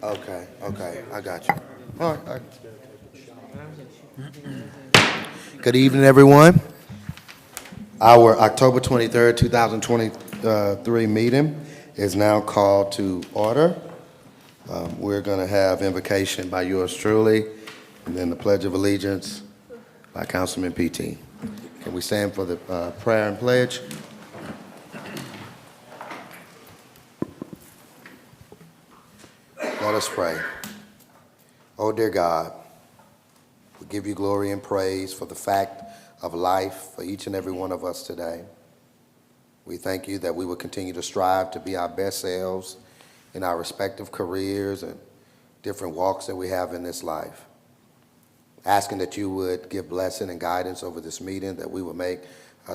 Okay, I got you. All right. Good evening, everyone. Our October 23rd, 2023 meeting is now called to order. We're going to have invocation by yours truly, and then the Pledge of Allegiance by Councilman PT. Can we stand for the prayer and pledge? Let us pray. Oh, dear God, we give you glory and praise for the fact of life for each and every one of us today. We thank you that we will continue to strive to be our best selves in our respective careers and different walks that we have in this life. Asking that you would give blessing and guidance over this meeting, that we will make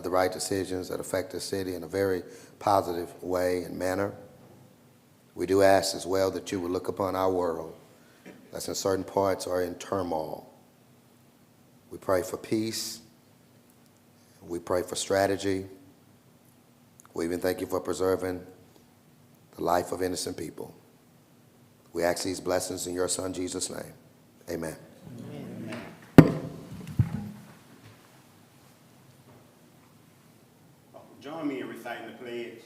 the right decisions that affect the city in a very positive way and manner. We do ask as well that you would look upon our world that's in certain parts are in turmoil. We pray for peace. We pray for strategy. We even thank you for preserving the life of innocent people. We ask these blessings in your Son, Jesus' name. Amen. Amen. Join me in reciting the pledge.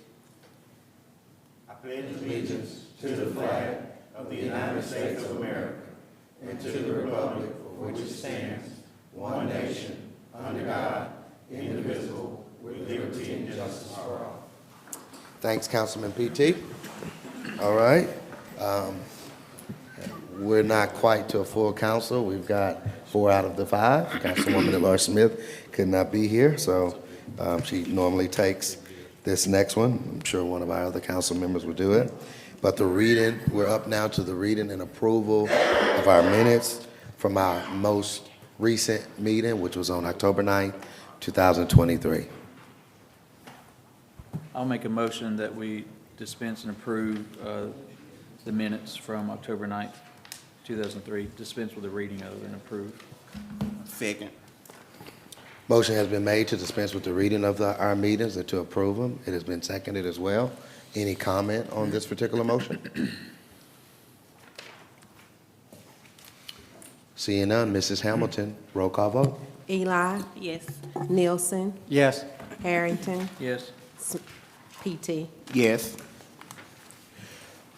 I pledge allegiance to the flag of the United States of America and to the republic for which it stands, one nation, under God, indivisible, with liberty and justice for all. Thanks, Councilman PT. All right. We're not quite to a full council. We've got 4 out of the 5. Councilwoman Delora Smith could not be here, so she normally takes this next one. I'm sure one of our other council members will do it. But the reading, we're up now to the reading and approval of our minutes from our most recent meeting, which was on October 9th, 2023. I'll make a motion that we dispense and approve the minutes from October 9th, 2003. Dispense with the reading other than approve. Second. Motion has been made to dispense with the reading of our meetings and to approve them. It has been seconded as well. Any comment on this particular motion? Seeing none, Mrs. Hamilton, roll call vote. Eli, Yes. Nielsen, Yes. Harrington, Yes. PT. Yes.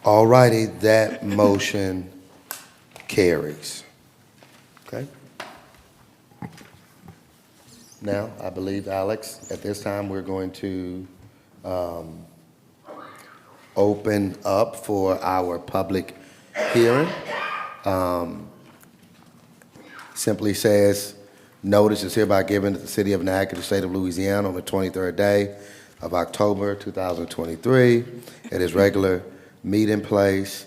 All righty, that motion carries. Okay. Now, I believe, Alex, at this time, we're going to open up for our public hearing. Simply says, notice is hereby given to the city of Natchitoches, state of Louisiana, on the 23rd day of October 2023 at its regular meeting place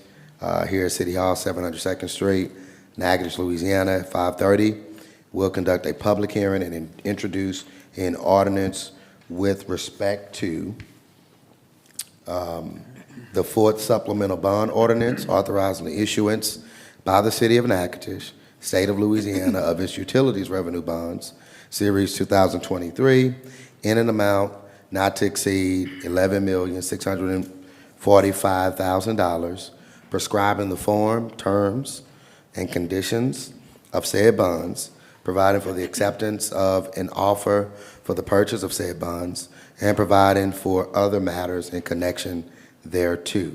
here at City Hall, 702nd Street, Natchitoches, Louisiana, at 5:30. We'll conduct a public hearing and introduce an ordinance with respect to the 4th Supplemental Bond Ordinance authorizing the issuance by the city of Natchitoches, state of Louisiana, of its utilities revenue bonds, Series 2023, in an amount not to exceed $11,645,000, prescribing the form, terms, and conditions of said bonds, providing for the acceptance of an offer for the purchase of said bonds, and providing for other matters in connection thereto.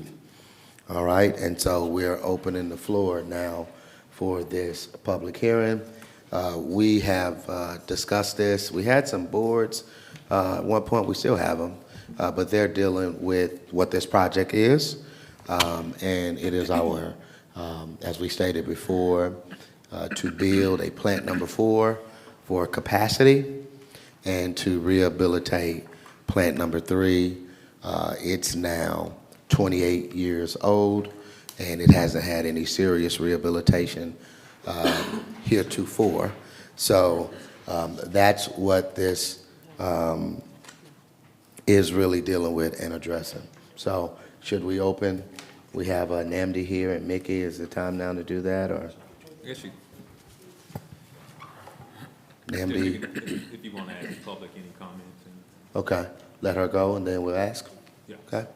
All right, and so we're opening the floor now for this public hearing. We have discussed this. We had some boards. At one point, we still have them, but they're dealing with what this project is. And it is our, as we stated before, to build a plant number 4 for capacity and to rehabilitate plant number 3. It's now 28 years old, and it hasn't had any serious rehabilitation heretofore. So that's what this is really dealing with and addressing. So should we open? We have Namdi here and Mickey. Is the time now to do that, or? Yes, you. Namdi? If you want to ask the public any comments. And, Okay, let her go and then we'll ask. yeah. Okay.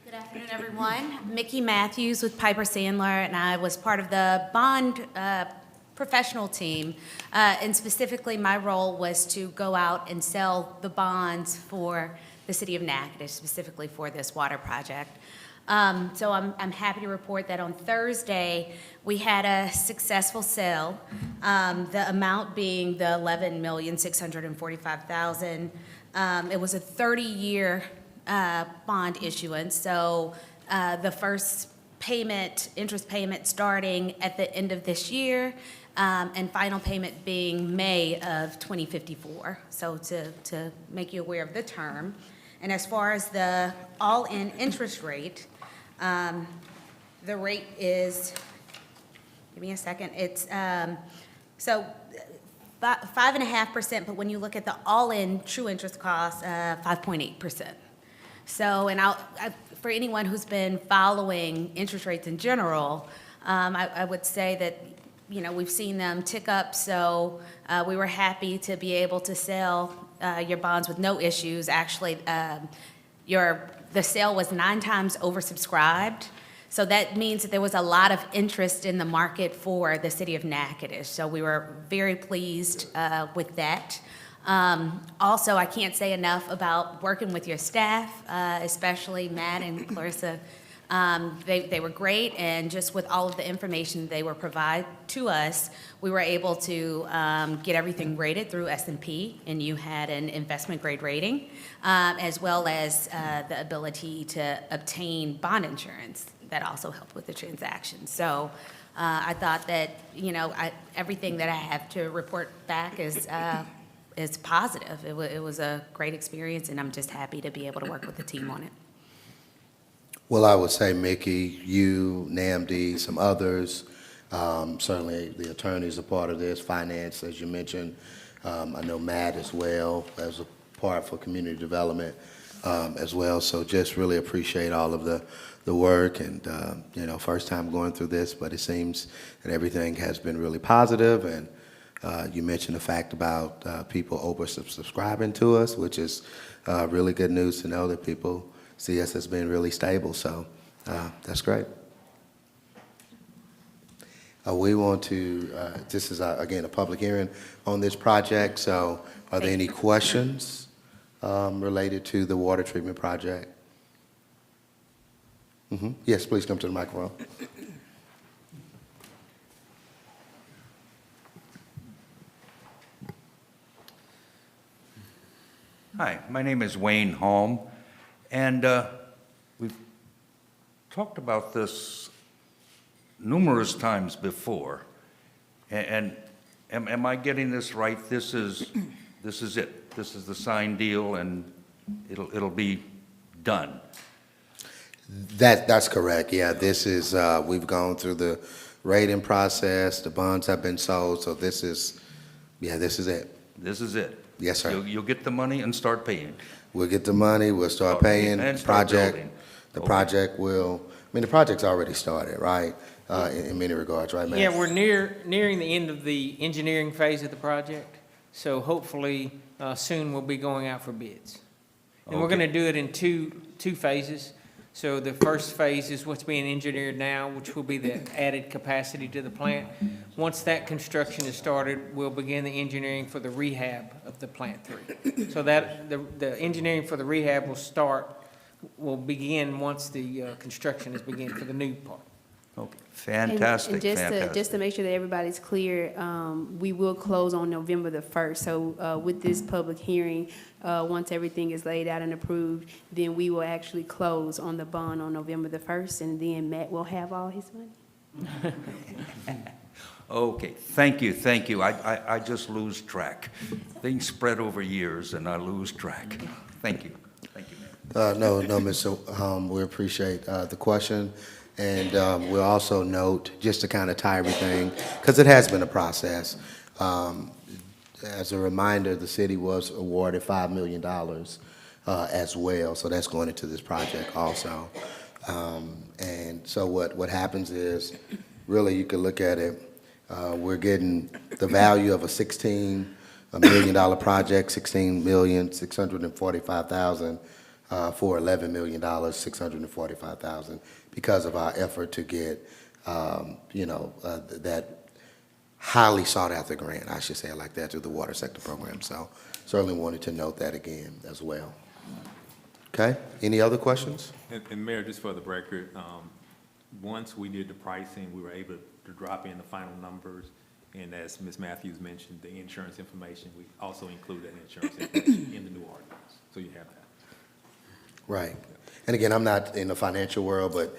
Good afternoon. afternoon, everyone. Mickey Matthews with Piper Sandler, and I was part of the bond professional team. And specifically, my role was to go out and sell the bonds for the city of Natchitoches, specifically for this water project. So I'm happy to report that on Thursday, we had a successful sale, the amount being the $11,645,000. It was a 30-year bond issuance, so the first payment, interest payment starting at the end of this year, and final payment being May of 2054, so to make you aware of the term. And as far as the all-in interest rate, the rate is, give me a second, it's, 5.5%, but when you look at the all-in true interest cost, 5.8%. So, and for anyone who's been following interest rates in general, I would say that, you know, we've seen them tick up, so we were happy to be able to sell your bonds with no issues. Actually, the sale was 9 times oversubscribed, so that means that there was a lot of interest in the market for the city of Natchitoches. So we were very pleased with that. Also, I can't say enough about working with your staff, especially Matt and Clarissa. They were great, and just with all of the information they were provide to us, we were able to get everything rated through S&P, and you had an investment grade rating, as well as the ability to obtain bond insurance. That also helped with the transaction. So I thought that, you know, everything that I have to report back is positive. It was a great experience, and I'm just happy to be able to work with the team on it. Well, I would say, Mickey, you, NAMD, some others, certainly the attorneys are part of this, finance, as you mentioned. I know Matt as well, as a part for community development as well. So just really appreciate all of the work, and, you know, first time going through this, but it seems that everything has been really positive. And you mentioned the fact about people over-subscribing to us, which is really good news to know that people see us as being really stable. So that's great. We want to, this is, again, a public hearing on this project. So are there any questions related to the water treatment project? Yes, please come to the microphone. Hi, my name is Wayne Holm, and we've talked about this numerous times before. And am I getting this right? This is it. This is the signed deal, and it'll be done. That's correct. Yeah, this is, we've gone through the rating process. The bonds have been sold. So this is, yeah, this is it. This is it. Yes, sir. You'll get the money and start paying. We'll get the money, we'll start paying. And start building. The Okay. project will, I mean, the project's already started, right? In many regards, right, Matt? Yeah, we're nearing the end of the engineering phase of the project, so hopefully soon we'll be going out for bids. And we're Okay. going to do it in two phases. So the first phase is what's being engineered now, which will be the added capacity to the plant. Once that construction is started, we'll begin the engineering for the rehab of the Plant 3. So that, the engineering for the rehab will begin once the construction is begun for the new part. Okay. Fantastic, And fantastic. just to make sure that everybody's clear, we will close on November the 1st. So with this public hearing, once everything is laid out and approved, then we will actually close on the bond on November the 1st, and then Matt will have all his money. Okay, thank you, thank you. I just lose track. Things spread over years, and I lose track. Thank you. Thank you, ma'am. No, Mr. We appreciate the question. And we'll also note, just to kind of tie everything, because it has been a process, as a reminder, the city was awarded $5 million as well, so that's going into this project also. And so what happens is, really, you can look at it, we're getting the value of a $16 million project, $16,645,000 for $11,645,000 because of our effort to get, that highly sought-after grant, I should say it like that, through the water sector program. So certainly wanted to note that again as well. Okay, any other questions? And Mayor, just for the record, once we did the pricing, we were able to drop in the final numbers. And as Ms. Matthews mentioned, the insurance information, we also include that insurance information in the new ordinance. So you have that. Right. And again, I'm not in the financial world, but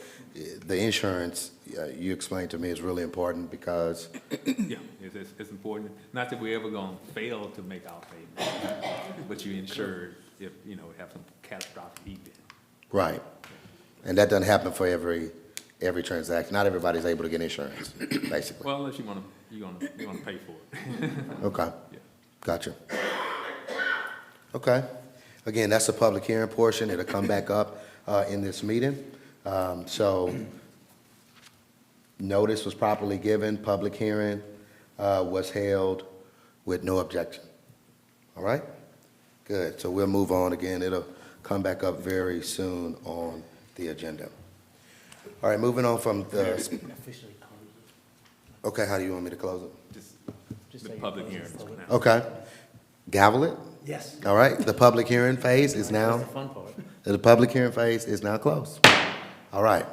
the insurance, you explained to me, is really important because, Yeah, it's important. Not that we're ever going to fail to make our payment, but you're insured if, have some catastrophic event. right. And that doesn't happen for every transaction. Not everybody's able to get insurance, basically. Well, unless you want to pay for it. Okay, Yeah. gotcha. Okay. Again, that's the public hearing portion. It'll come back up in this meeting. So notice was properly given, public hearing was held with no objection. All right? Good. So we'll move on again. It'll come back up very soon on the agenda. All right, moving on from the, okay, how do you want me to close it? Just the public hearing. is now. Okay. Gavel it? Yes. All right, the public hearing phase is now, Fun part. the public hearing phase is now closed. All right.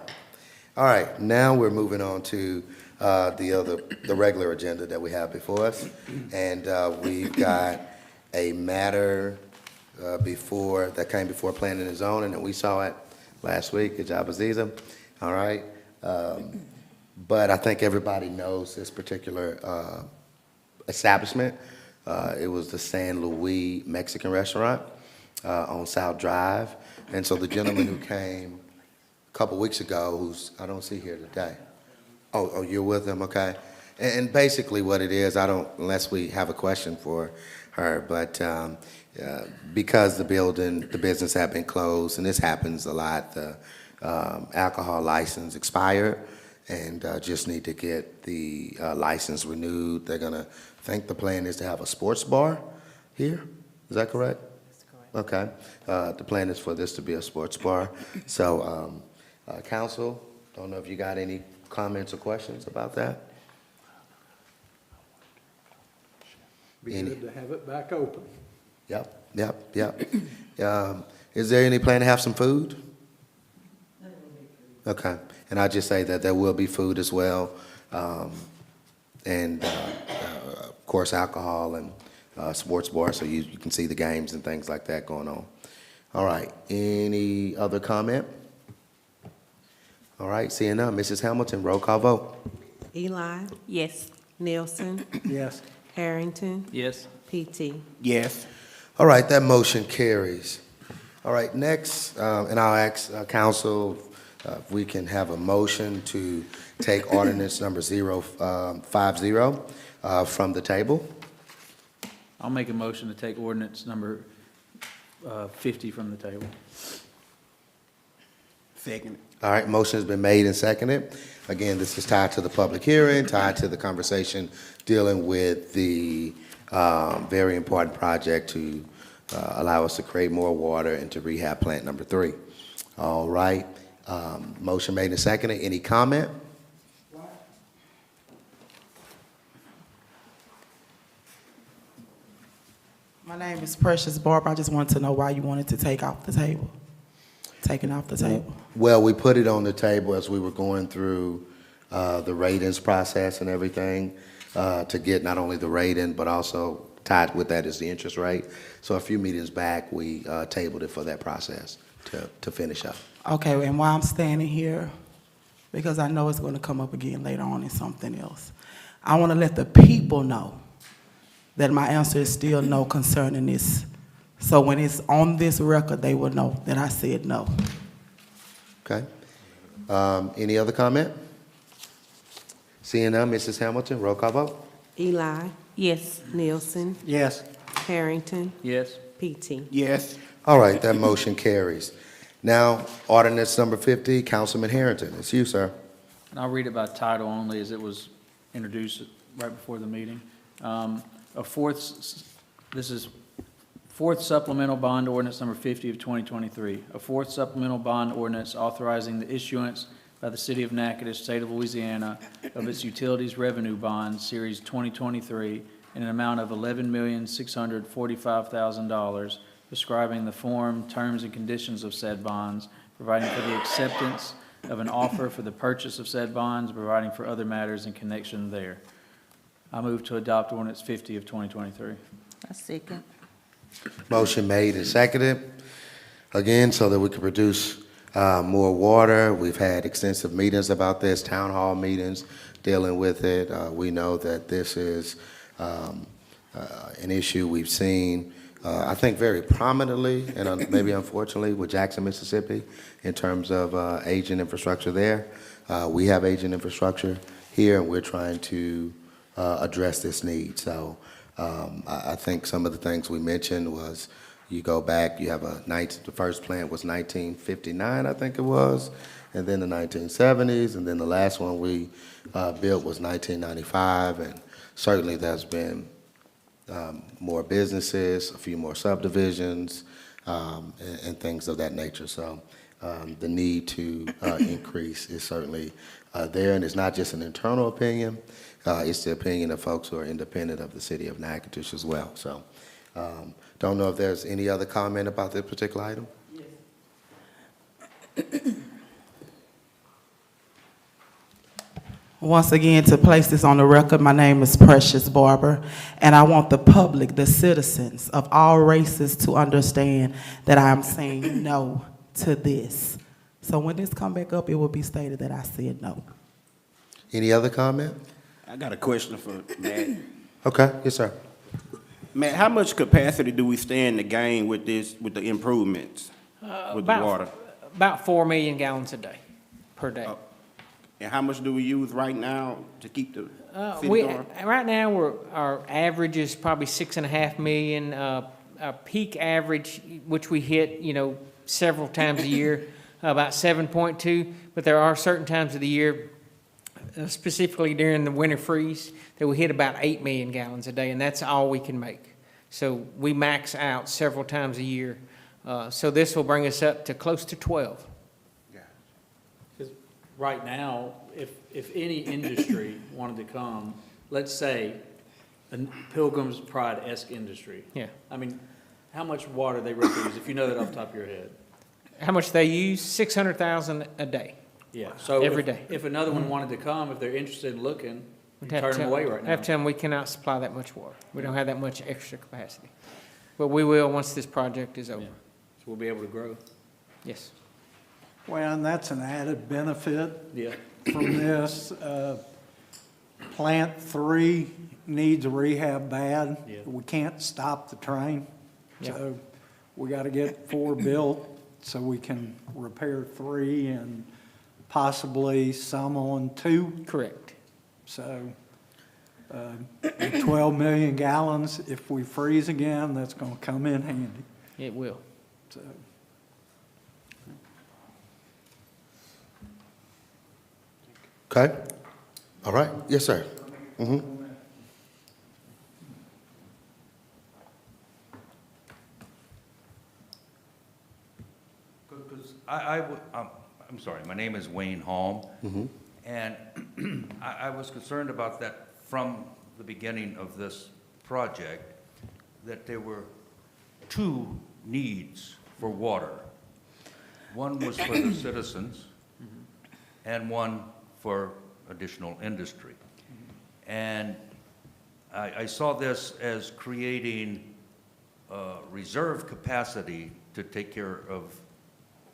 All right, now we're moving on to the regular agenda that we have before us. And we've got a matter that came before Planning and Zoning, and we saw it last week. Good job, Aziza. All right. But I think everybody knows this particular establishment. It was the San Luis Mexican restaurant on South Drive. And so the gentleman who came a couple weeks ago, who's, I don't see here today. Oh, you're with him, okay. And basically what it is, unless we have a question for her, but because the business had been closed, and this happens a lot, the alcohol license expired, and just need to get the license renewed. They're gonna, I think the plan is to have a sports bar here. Is that correct? That's correct. Okay. The plan is for this to be a sports bar. So, council, don't know if you got any comments or questions about that? Be Any- good to have it back open. Yep. Is there any plan to have some food? Okay, and I'll just say that there will be food as well, and of course, alcohol and sports bar, so you can see the games and things like that going on. All right, any other comment? All right, seeing none, Mrs. Hamilton, roll call vote. Eli, Yes. Nielsen, Yes. Harrington, Yes? PT. Yes. All right, that motion carries. All right, next, and I'll ask council if we can have a motion to take ordinance number 050 from the table. I'll make a motion to take ordinance number 50 from the table. Second. All right, motion has been made and seconded. Again, this is tied to the public hearing, tied to the conversation dealing with the very important project to allow us to create more water and to rehab plant number 3. All right, motion made and seconded. Any comment? My name is Precious Barber. I just wanted to know why you wanted to take off the table. Taking off the table. Well, we put it on the table as we were going through the ratings process and everything to get not only the rating, but also tied with that is the interest rate. So a few meetings back, we tabled it for that process to finish up. Okay, and why I'm standing here, because I know it's going to come up again later on in something else. I want to let the people know that my answer is still no concerning this. So when it's on this record, they will know that I said no. Okay. Any other comment? Seeing none, Mrs. Hamilton, roll call vote. Eli, Yes. Nielsen, Yes. Harrington, Yes? PT. Yes. All right, that motion carries. Now, ordinance number 50, Councilman Harrington, it's you, sir. And I'll read it by title only as it was introduced right before the meeting. This is Fourth supplemental bond ordinance number 50 of 2023. A fourth supplemental bond ordinance authorizing the issuance by the city of Natchitoches, state of Louisiana, of its utilities revenue bond, series 2023, in an amount of $11,645,000, prescribing the form, terms, and conditions of said bonds, providing for the acceptance of an offer for the purchase of said bonds, providing for other matters in connection there. I move to adopt ordinance 50 of 2023. I second. Motion made and seconded, again, so that we can produce more water. We've had extensive meetings about this, town hall meetings dealing with it. We know that this is an issue we've seen, I think, very prominently and maybe unfortunately with Jackson, Mississippi, in terms of aging infrastructure there. We have aging infrastructure here, and we're trying to address this need. So I think some of the things we mentioned was, you go back, you have the first plant was 1959, I think it was, and then the 1970s, and then the last one we built was 1995, and certainly there's been more businesses, a few more subdivisions, and things of that nature. So the need to increase is certainly there, and it's not just an internal opinion, it's the opinion of folks who are independent of the city of Natchitoches as well. So don't know if there's any other comment about this particular item? Once again, to place this on the record, my name is Precious Barber, and I want the public, the citizens of all races, to understand that I am saying no to this. So when this come back up, it will be stated that I said no. Any other comment? I got a question for Matt. Okay, yes, sir. Matt, how much capacity do we stand to gain with this, with the improvements with the water? About 4 million gallons a day, per day. And how much do we use right now to keep the city We, going? right now, our average is probably 6.5 million. Our peak average, which we hit, several times a year, about 7.2. But there are certain times of the year, specifically during the winter freeze, that we hit about 8 million gallons a day, and that's all we can make. So we max out several times a year. So this will bring us up to close to 12. Because right now, if any industry wanted to come, let's say a Pilgrim's Pride-esque industry. Yeah. I mean, how much water they roughly use, if you know that off the top of your head? How much they use? 600,000 a day. Yeah. So Every if- day. If another one wanted to come, if they're interested in looking, you Have turn to them away right now. Have to tell them we cannot supply that much water. We don't have that much extra capacity. But we will once this project is over. Yeah. So we'll be able to grow. Yes. Well, and that's an added benefit Yeah. from this. Plant 3 needs a rehab bad. Yeah. We can't stop the train. Yeah. So we got to get 4 built so we can repair 3 and possibly some on 2. Correct. So 12 million gallons, if we freeze again, that's going to come in handy. It will. So Okay, all right, yes, sir. Because I'm sorry, my name is Wayne Holm, and I was concerned about that from the beginning of this project, that there were 2 needs for water. One was for the citizens, and one for additional industry. And I saw this as creating reserve capacity to take care of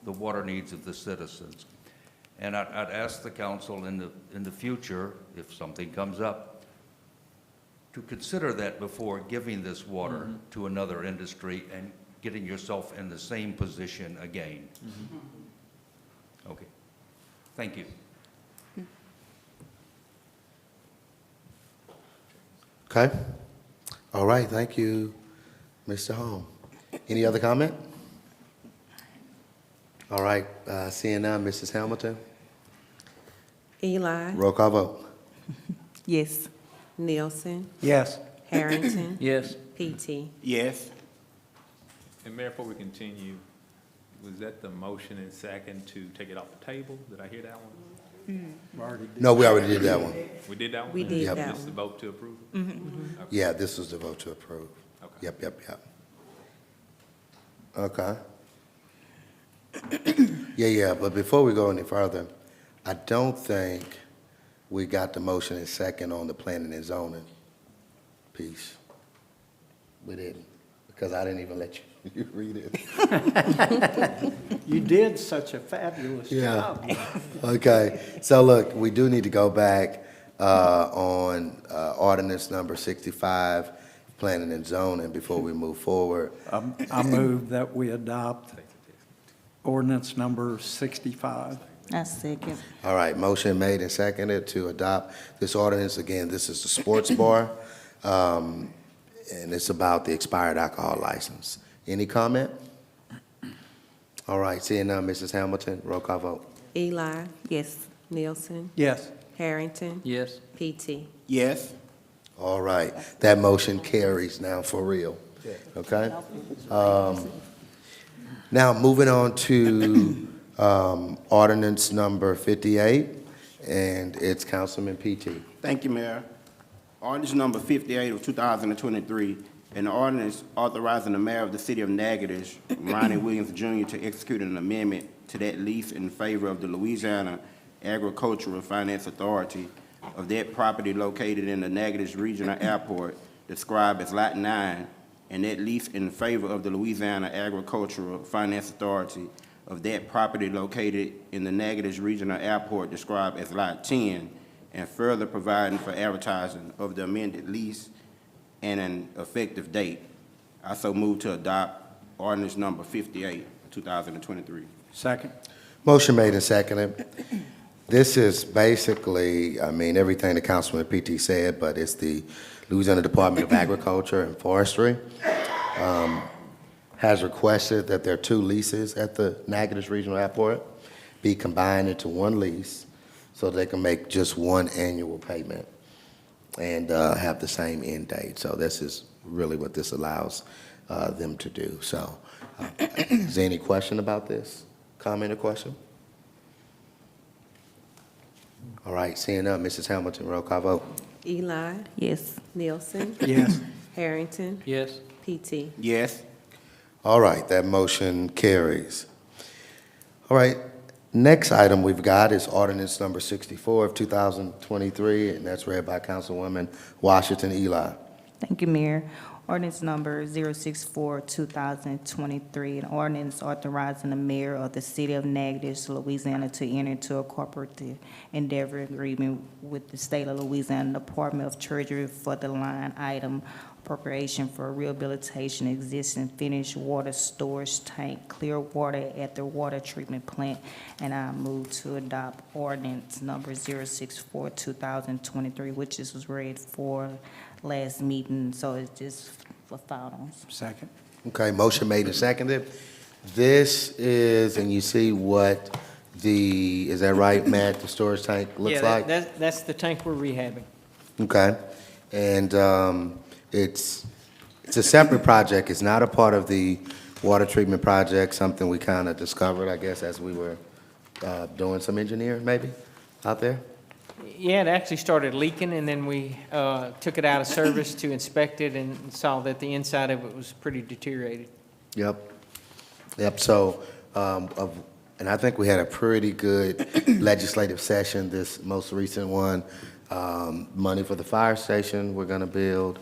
the water needs of the citizens. And I'd ask the council in the future, if something comes up, to consider that before giving this water to another industry and getting yourself in the same position again. Okay, thank you. Okay, all right, thank you, Mr. Holm. Any other comment? All right, seeing none, Mrs. Hamilton, Eli. roll call vote. Yes. Nielsen. yes. Harrington. Yes. PT. Yes. And Mayor, before we continue, was that the motion and second to take it off the table? Did I hear that one? No, we already did that one. We did that one? We did Yep. that This is the one. vote to approve? Yeah, this was the vote to approve. Okay. Yep. Okay. Yeah, but before we go any further, I don't think we got the motion and second on the planning and zoning piece. We didn't, because I didn't even let you read it. You did such a fabulous Yeah. job. Okay, so look, we do need to go back on ordinance number 65, planning and zoning, before we move forward. I move that we adopt ordinance number 65. I second. All right, motion made and seconded to adopt this ordinance. Again, this is the sports bar, and it's about the expired alcohol license. Any comment? All right, seeing none, Mrs. Hamilton, roll call vote. Eli, Yes. Nielsen, Yes. Harrington, Yes. PT. Yes. All right, that motion carries now for real, okay? Now, moving on to ordinance number 58, and it's Councilman PT. Thank you, Mayor. Ordinance number 58 of 2023, an ordinance authorizing the mayor of the city of Natchitoches, Ronnie Williams Jr., to execute an amendment to that lease in favor of the Louisiana Agricultural Finance Authority of that property located in the Natchitoches Regional Airport, described as Lot 9, and that lease in favor of the Louisiana Agricultural Finance Authority of that property located in the Natchitoches Regional Airport, described as Lot 10, and further providing for advertising of the amended lease and an effective date. I so move to adopt ordinance number 58, 2023. Second. Motion made and seconded. This is basically, I mean, everything the Councilman PT said, but it's the Louisiana Department of Agriculture and Forestry has requested that their two leases at the Natchitoches Regional Airport be combined into one lease so they can make just one annual payment and have the same end date. So this is really what this allows them to do. So is there any question about this? Comment or question? All right, seeing none, Mrs. Hamilton, roll call vote. Eli, Yes. Nielsen, Yes. Harrington, Yes. PT. Yes. All right, that motion carries. All right, next item we've got is ordinance number 64 of 2023, and that's read by Councilwoman Washington Eli. Thank you, Mayor. Ordinance number 064-2023, an ordinance authorizing the mayor of the city of Natchitoches, Louisiana, to enter into a cooperative endeavor agreement with the state of Louisiana Department of Treasury for the line item appropriation for rehabilitation existing finished water storage tank, clear water at the water treatment plant. And I move to adopt ordinance number 064-2023, which was read for last meeting, so it's just for finals. Second. Okay, motion made and seconded. This is, and you see what the, is that right, Matt, the storage tank looks like? Yeah, that's the tank we're rehabbing. Okay, and it's a separate project. It's not a part of the water treatment project, something we kind of discovered, I guess, as we were doing some engineering, maybe, out there? Yeah, it actually started leaking, and then we took it out of service to inspect it and saw that the inside of it was pretty deteriorated. Yep, so, and I think we had a pretty good legislative session, this most recent one. Money for the fire station we're gonna build,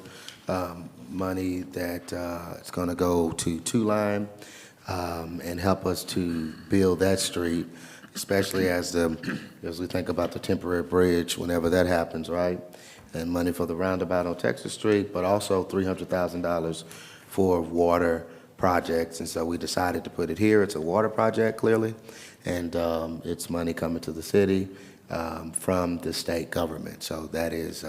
money that is gonna go to Two Line and help us to build that street, especially as we think about the temporary bridge, whenever that happens, right? And money for the roundabout on Texas Street, but also $300,000 for water projects. And so we decided to put it here. It's a water project, clearly, and it's money coming to the city from the state government. So that is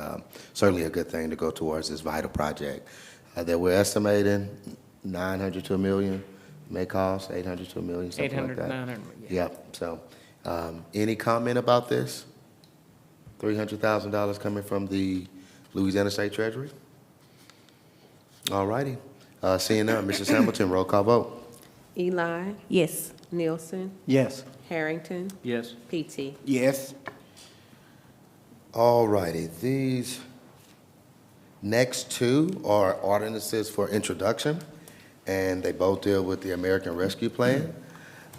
certainly a good thing to go towards this vital project that we're estimating 900 to $1 million, may cost 800 to $1 million, something like 800, that. 900, yeah. Yep, so, any comment about this? $300,000 coming from the Louisiana State Treasury? All righty. Seeing none, Mrs. Hamilton, roll call vote. Eli, Yes. Nielsen, Yes. Harrington, Yes. PT. Yes. All righty, these next two are ordinances for introduction, and they both deal with the American Rescue Plan.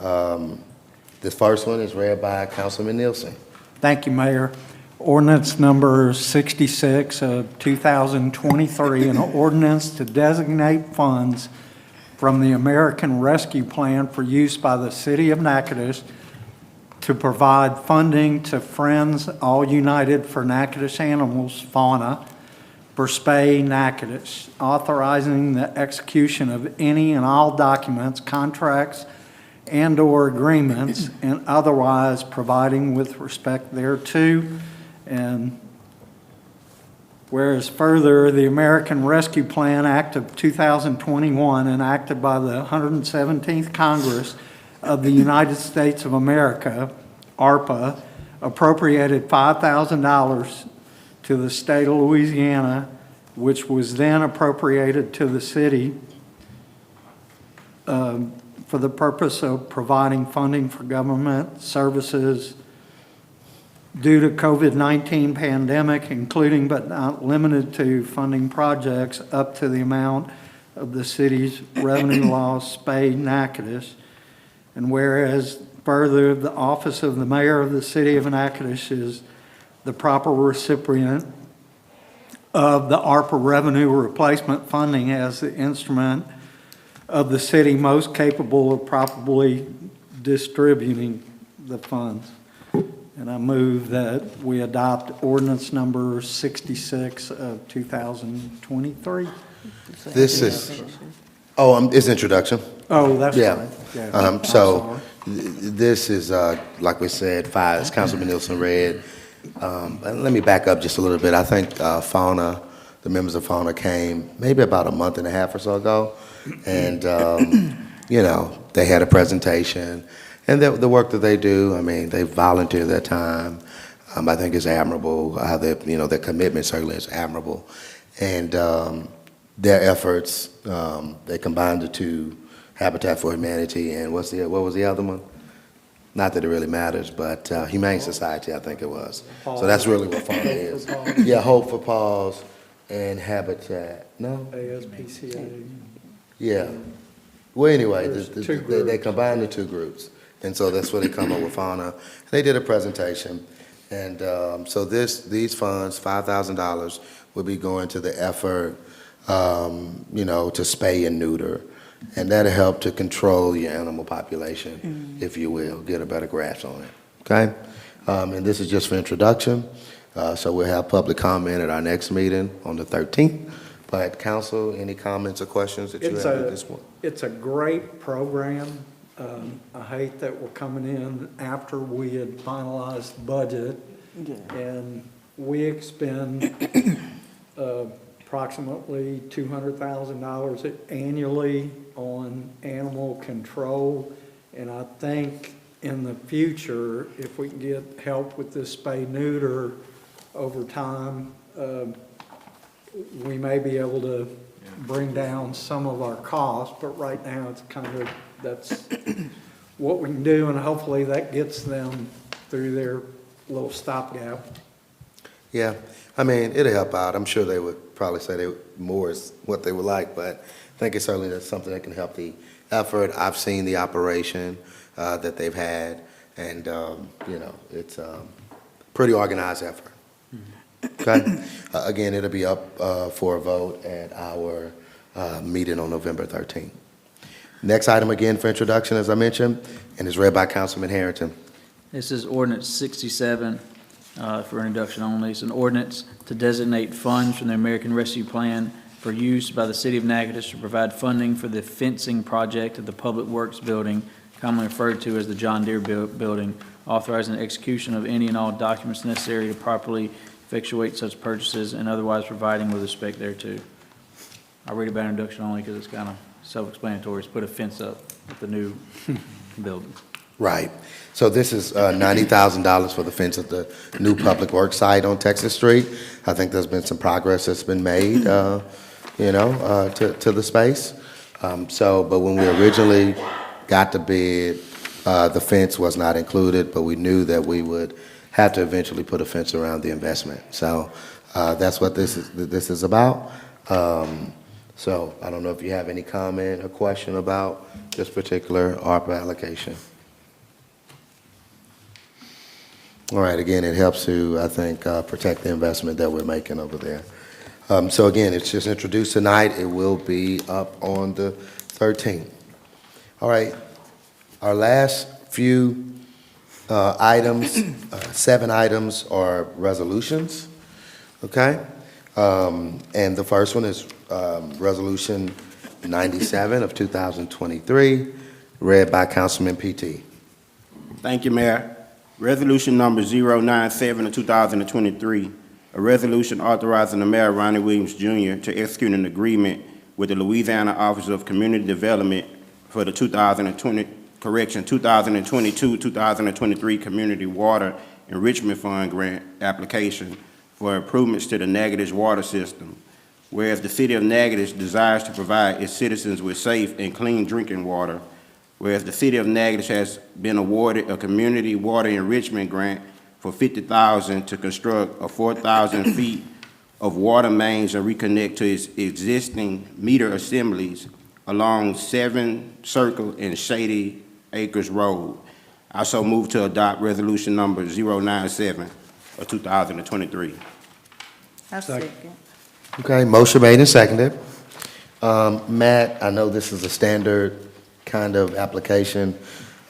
The first one is read by Councilman Nielsen. Thank you, Mayor. Ordinance number 66 of 2023, an ordinance to designate funds from the American Rescue Plan for use by the city of Natchitoches to provide funding to Friends All United for Natchitoches Animals Fauna for spay Natchitoches, authorizing the execution of any and all documents, contracts, and/or agreements, and otherwise providing with respect thereto. And whereas further, the American Rescue Plan Act of 2021, enacted by the 117th Congress of the United States of America, ARPA, appropriated $5,000 to the state of Louisiana, which was then appropriated to the city for the purpose of providing funding for government services due to COVID-19 pandemic, including but not limited to funding projects up to the amount of the city's revenue loss, spay Natchitoches. And whereas further, the office of the mayor of the city of Natchitoches is the proper recipient of the ARPA revenue replacement funding as the instrument of the city most capable of properly distributing the funds. And I move that we adopt ordinance number 66 of 2023. This is, it's introduction. Oh, that's Yeah. right. Yeah. So I'm sorry. this is, like we said, as Councilman Nielsen read. And let me back up just a little bit. I think Fauna, the members of Fauna came maybe about a month and a half or so ago. And, they had a presentation. And the work that they do, I mean, they volunteer their time. I think is admirable. How their commitment certainly is admirable. And their efforts, they combined the two, Habitat for Humanity and what was the other one? Not that it really matters, but Humane Society, I think it was. So that's really what Fauna is. Yeah, Hope for Paws and Habitat. No? ASPCA. Yeah. Well, anyway, There's two they groups. combined the two groups. And so that's where they come up with Fauna. They did a presentation. And so these funds, $5,000, will be going to the effort, to spay and neuter. And that'll help to control your animal population, if you will, get a better grasp on it. Okay? And this is just for introduction. So we'll have public comment at our next meeting on the 13th. But council, any comments or questions that you have at this point? It's a great program. I hate that we're coming in after we had finalized the budget. And we expend approximately $200,000 annually on animal control. And I think in the future, if we can get help with this spay neuter over time, we may be able to bring down some of our costs, but right now it's that's what we can do, and hopefully that gets them through their little stopgap. Yeah, I mean, it'll help out. I'm sure they would probably say more is what they would like, but I think it's certainly that's something that can help the effort. I've seen the operation that they've had, and, it's a pretty organized effort. Okay? Again, it'll be up for a vote at our meeting on November 13th. Next item again for introduction, as I mentioned, and is read by Councilman Harrington. This is ordinance 67 for introduction only. It's an ordinance to designate funds from the American Rescue Plan for use by the city of Natchitoches to provide funding for the fencing project of the Public Works Building, commonly referred to as the John Deere Building, authorizing the execution of any and all documents necessary to properly effectuate such purchases and otherwise providing with respect thereto. I read about introduction only because it's kind of self-explanatory. It's put a fence up at the new building. Right. So this is $90,000 for the fence at the new Public Works site on Texas Street. I think there's been some progress that's been made to the space. But when we originally got the bid, the fence was not included, but we knew that we would have to eventually put a fence around the investment. So that's what this is about. So I don't know if you have any comment or question about this particular ARPA allocation. All right, again, it helps to, I think, protect the investment that we're making over there. So again, it's just introduced tonight. It will be up on the 13th. All right, our last few items, 7 items are resolutions, okay? And the first one is Resolution 97 of 2023, read by Councilman PT. Thank you, Mayor. Resolution number 097 of 2023, a resolution authorizing the Mayor, Ronnie Williams, Jr. to execute an agreement with the Louisiana Office of Community Development for the 2022-2023 Community Water Enrichment Fund grant application for improvements to the Natchitoches water system. Whereas the City of Natchitoches desires to provide its citizens with safe and clean drinking water, whereas the City of Natchitoches has been awarded a community water enrichment grant for $50,000 to construct a 4,000 feet of water mains and reconnect to its existing meter assemblies along 7 Circle and Shady Acres Road. I so move to adopt resolution number 097 of 2023. I second. Okay, motion made and seconded. Matt, I know this is a standard kind of application.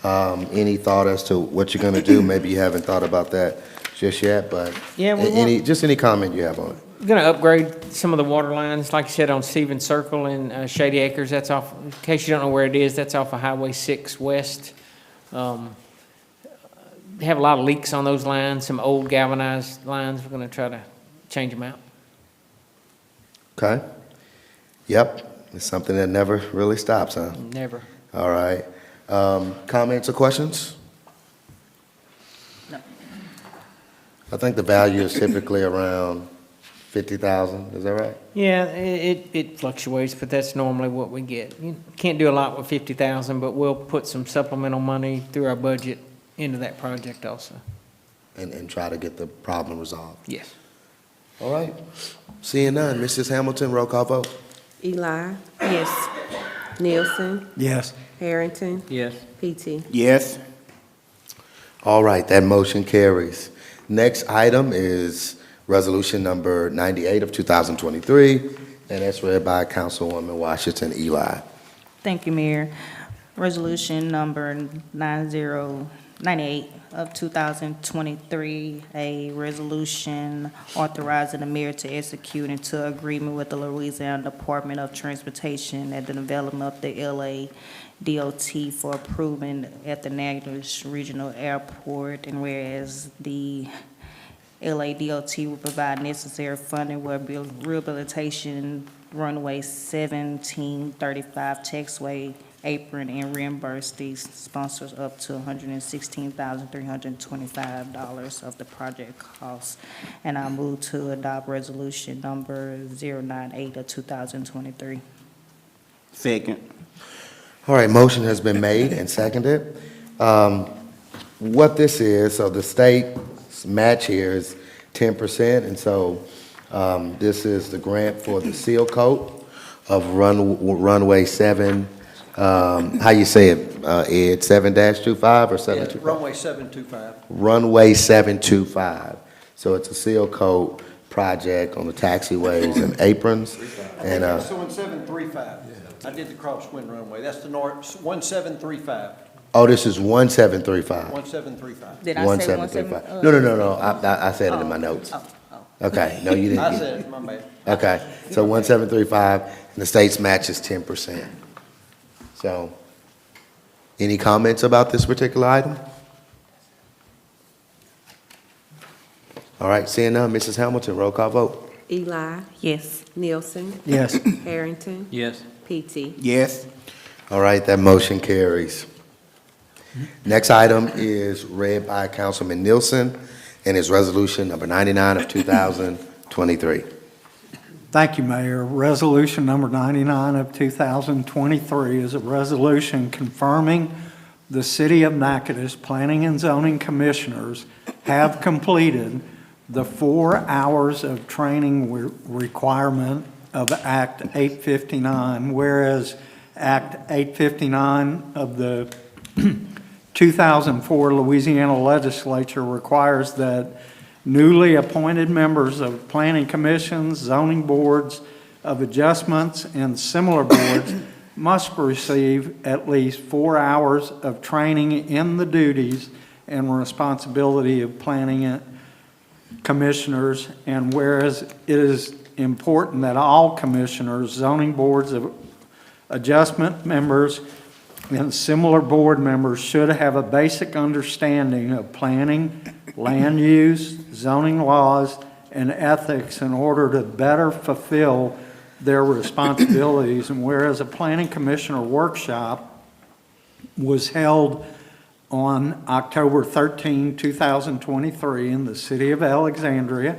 Any thought as to what you're gonna do? Maybe you haven't thought about that just yet, but Yeah, we any comment you have on it? We're going to upgrade some of the water lines, like you said, on Stevens Circle and Shady Acres. That's off, in case you don't know where it is, that's off of Highway 6 West. They have a lot of leaks on those lines, some old galvanized lines. We're going to try to change them out. Okay. Yep, it's something that never really stops, huh? Never. All right. Comments or questions? No. I think the value is typically around 50,000, is that right? Yeah, it fluctuates, but that's normally what we get. You can't do a lot with 50,000, but we'll put some supplemental money through our budget into that project also. And try to get the problem resolved. Yes. All right. Seeing none, Mrs. Hamilton, roll call vote. Eli, Yes. Nielsen, Yes. Harrington, Yes. PT. Yes. All right, that motion carries. Next item is Resolution number 98 of 2023, and that's read by Councilwoman Washington Eli. Thank you, Mayor. Resolution number 9098 of 2023, a resolution authorizing the mayor to execute into agreement with the Louisiana Department of Transportation at the development of the LA DOT for improvement at the Natchitoches Regional Airport, and whereas the LA DOT will provide necessary funding where rehabilitation runway 1735 taxiway apron and reimburse these sponsors up to $116,325 of the project cost. And I move to adopt resolution number 098 of 2023. Second. All right, motion has been made and seconded. What this is, so the state's match here is 10%, and so this is the grant for the seal coat of runway 7, how you say it, Ed, 7-25 or 725? Runway 725. Runway 725. So it's a seal coat project on the taxiways and aprons. And So on 735, I did the crosswind runway. That's the north, 1735, oh, this is 1735. 1735. Did I say 1735. No. I said it in my notes. Okay, no, you didn't. I said it, my bad. Okay, so 1735, and the state's match is 10%. So, any comments about this particular item? All right, seeing none, Mrs. Hamilton, roll call vote. Eli, Yes. Nielsen, Yes. Harrington, Yes. PT. Yes. All right, that motion carries. Next item is read by Councilman Nielsen, and is resolution number 99 of 2023. Thank you, Mayor. Resolution number 99 of 2023 is a resolution confirming the City of Natchitoches Planning and Zoning Commissioners have completed the 4 hours of training requirement of Act 859, whereas Act 859 of the 2004 Louisiana Legislature requires that newly appointed members of planning commissions, zoning boards of adjustments, and similar boards must receive at least 4 hours of training in the duties and responsibility of planning commissioners. And whereas it is important that all commissioners, zoning boards of adjustment members, and similar board members should have a basic understanding of planning, land use, zoning laws, and ethics in order to better fulfill their responsibilities. And whereas a planning commissioner workshop was held on October 13, 2023 in the city of Alexandria,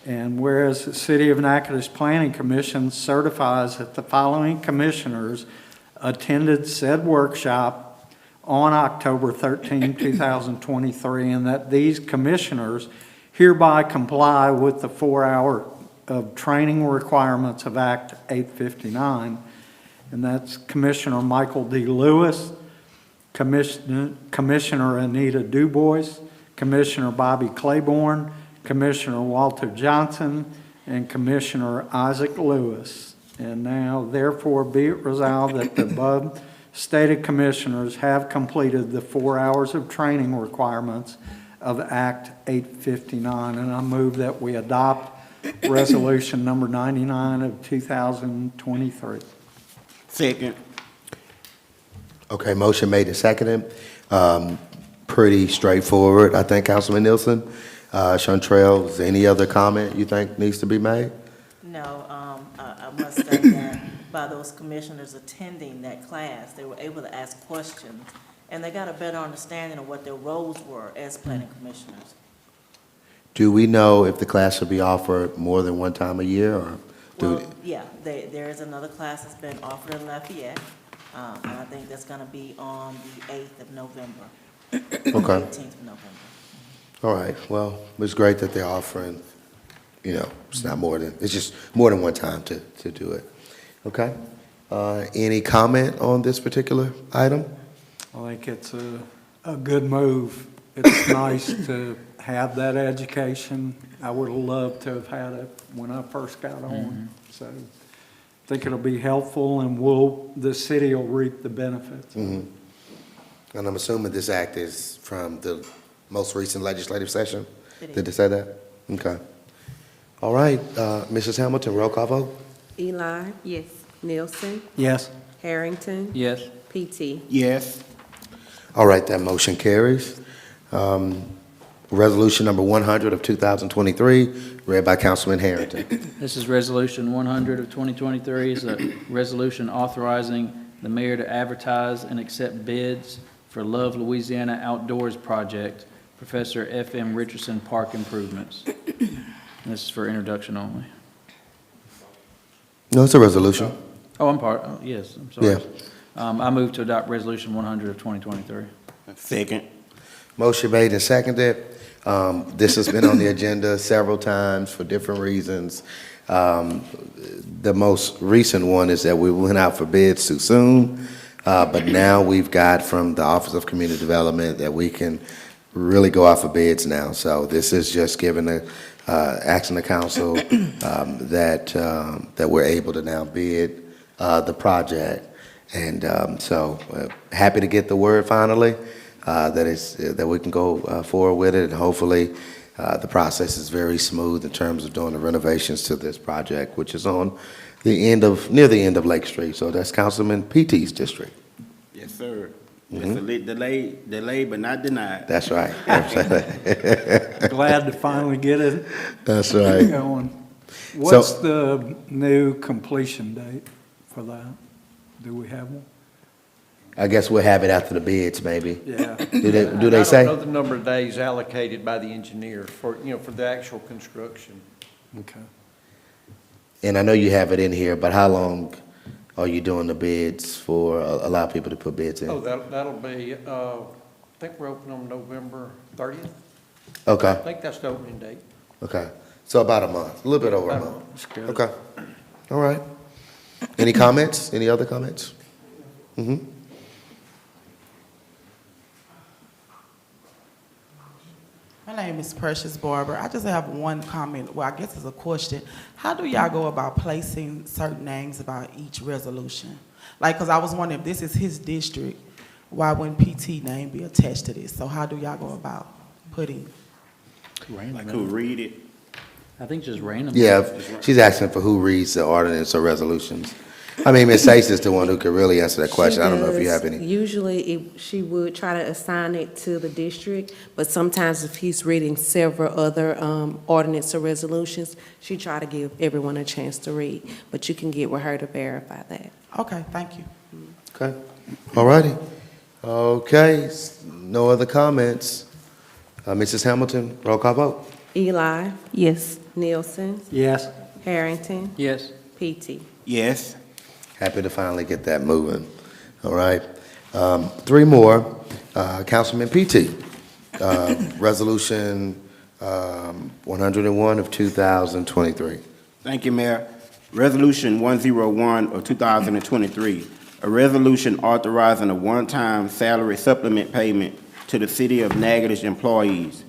and whereas the City of Natchitoches Planning Commission certifies that the following commissioners attended said workshop on October 13, 2023, and that these commissioners hereby comply with the 4 hour of training requirements of Act 859. And that's Commissioner Michael D. Lewis, Commissioner Anita DuBois, Commissioner Bobby Claiborne, Commissioner Walter Johnson, and Commissioner Isaac Lewis. And now, therefore, be it resolved that the above stated commissioners have completed the 4 hours of training requirements of Act 859. And I move that we adopt resolution number 99 of 2023. Second. Okay, motion made and seconded. Pretty straightforward, I think, Councilman Nielsen. Chantrell, is there any other comment you think needs to be made? No, I must say that by those commissioners attending that class, they were able to ask questions, and they got a better understanding of what their roles were as planning commissioners. Do we know if the class will be offered more than one time a year, or? Well, yeah, there is another class that's been offered in Lafayette, and I think that's gonna be on the 8th of November. Okay. 18th of November. All right, well, it's great that they're offering, it's not more than, it's just more than one time to do it. Okay? Any comment on this particular item? I think it's a good move. It's nice to have that education. I would have loved to have had it when I first got on. So I think it'll be helpful, and the city will reap the benefits. And I'm assuming this act is from the most recent legislative session? Did they say that? Okay. All right, Mrs. Hamilton, roll call vote? Eli. Yes. Nielsen. Yes. Harrington. Yes. PT. Yes. All right, that motion carries. Resolution number 100 of 2023, read by Councilman Harrington. This is Resolution 100 of 2023. It's a resolution authorizing the mayor to advertise and accept bids for Love Louisiana Outdoors Project, Professor F.M. Richardson Park Improvements. And this is for introduction only. No, it's a resolution. Yes, I'm sorry. Yeah. I move to adopt Resolution 100 of 2023. Second. Motion made and seconded. This has been on the agenda several times for different reasons. The most recent one is that we went out for bids too soon, but now we've got from the Office of Community Development that we can really go out for bids now. So this is just giving the asking the council that we're able to now bid the project, and so happy to get the word finally that we can go forward with it, and hopefully the process is very smooth in terms of doing the renovations to this project, which is on the near the end of Lake Street. So that's Councilman PT's district. Yes, sir. It's a delayed but not denied. That's right. Glad to finally get it. That's right. Going. What's the new completion date for that? Do we have one? I guess we'll have it after the bids, maybe. Yeah. Do they say? I don't know the number of days allocated by the engineer for the actual construction. Okay. And I know you have it in here, but how long are you doing the bids for, allow people to put bids in? Oh, that'll be, I think we're opening on November 30th. I Okay, think that's the opening date. okay. So about a month, a little bit over a month. That's good. Okay, all right. Any comments? Any other comments? Mm-hmm. My name is Precious Barber. I just have one comment, well, I guess it's a question. How do y'all go about placing certain names about each resolution? Like, because I was wondering if this is his district, why wouldn't PT name be attached to this? So how do y'all go about putting? Like who read it? I think just random. Yeah, she's asking for who reads the ordinance or resolutions. I mean, Ms. Sace is the one who could really answer that question. I don't know if you have any. Usually, she would try to assign it to the district, but sometimes if he's reading several other ordinance or resolutions, she try to give everyone a chance to read, but you can get with her to verify that. Okay, thank you. Okay, all righty. Okay, no other comments. Mrs. Hamilton, roll call vote. Eli, Yes. Nielsen, Yes. Harrington, Yes. PT. Yes. Happy to finally get that moving. All right. Three more. Councilman PT, Resolution 101 of 2023. Thank you, Mayor. Resolution 101 of 2023, a resolution authorizing a one-time salary supplement payment to the City of Natchitoches employees.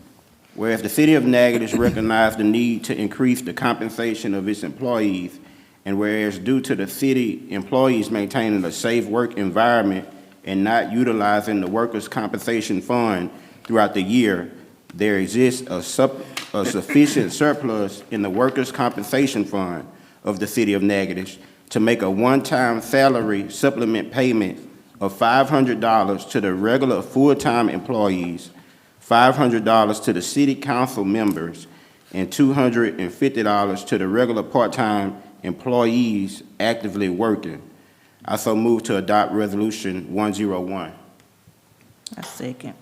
Whereas the City of Natchitoches recognized the need to increase the compensation of its employees, and whereas due to the city employees maintaining a safe work environment and not utilizing the workers' compensation fund throughout the year, there exists a sufficient surplus in the workers' compensation fund of the City of Natchitoches to make a one-time salary supplement payment of $500 to the regular full-time employees, $500 to the city council members, and $250 to the regular part-time employees actively working. I so move to adopt Resolution 101. I second.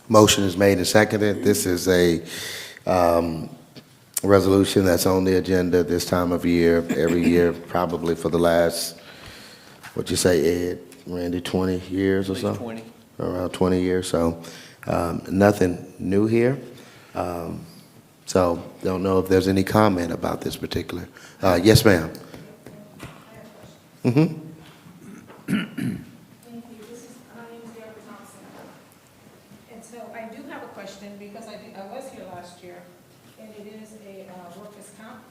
Motion is made and seconded. This is a resolution that's on the agenda this time of year, every year, probably for the last, what'd you say, Ed, Randy, 20 years or so? 20. Around 20 years, so nothing new here. So don't know if there's any comment about this particular. Yes, ma'am. Mm-hmm. Thank you. My name is Deborah Thompson. And so I do have a question because I was here last year, and it is a workers' comp.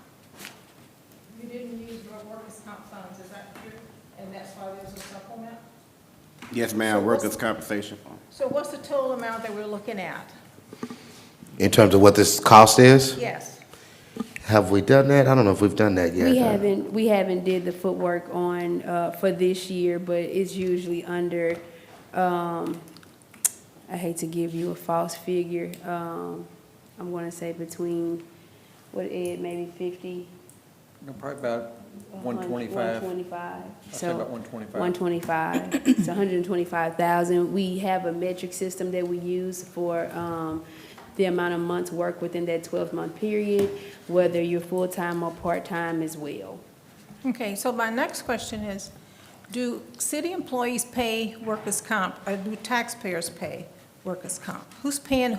You didn't use workers' comp funds, is that true? And that's why there's a supplement? Yes, ma'am, workers' compensation fund. So what's the total amount that we're looking at? In terms of what this cost is? Yes. Have we done that? I don't know if we've done that yet. We haven't did the footwork on, for this year, but it's usually under, I hate to give you a false figure. I'm gonna say between, what, Ed, maybe 50? No, probably about 125. 125. I'd say about 125. 125. It's 125,000. We have a metric system that we use for, the amount of months worked within that 12-month period, whether you're full-time or part-time as well. Okay, so my next question is, do city employees pay workers' comp, or do taxpayers pay workers' comp? Who's paying